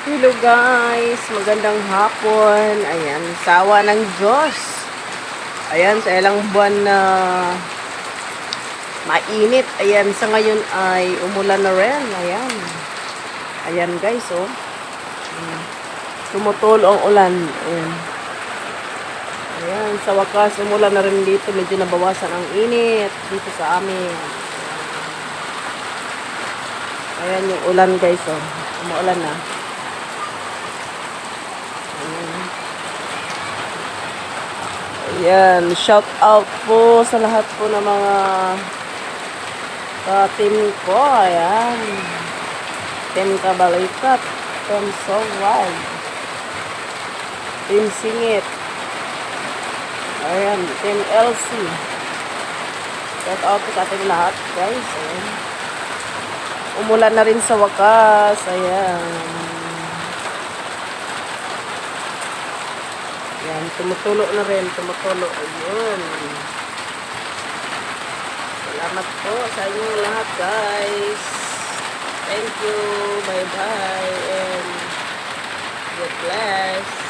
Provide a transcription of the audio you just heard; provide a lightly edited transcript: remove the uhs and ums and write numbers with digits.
Hello guys, magandang hapon. Ayan, sawa ng Diyos. Ayan, sa ilang buwan na mainit. Ayan, sa ngayon ay umulan na rin. Ayan. Ayan guys, oh. Tumutulo ang ulan. Ayan. Ayan, sa wakas, umulan na rin dito. Medyo nabawasan ang init dito sa amin. Ayan yung ulan guys, oh. Umuulan na. Ayan, shout out po sa lahat po ng mga team ko. Ayan. Team Kabalikat, Team Songwag, Team Singit. Ayan, Team LC. Shout out po sa ating lahat, guys. Ayan. Umulan na rin sa wakas. Ayan. Ayan, tumutulo na rin. Tumutulo. Ayun. Salamat po sa inyong lahat, guys. Thank you. Bye-bye. And God bless.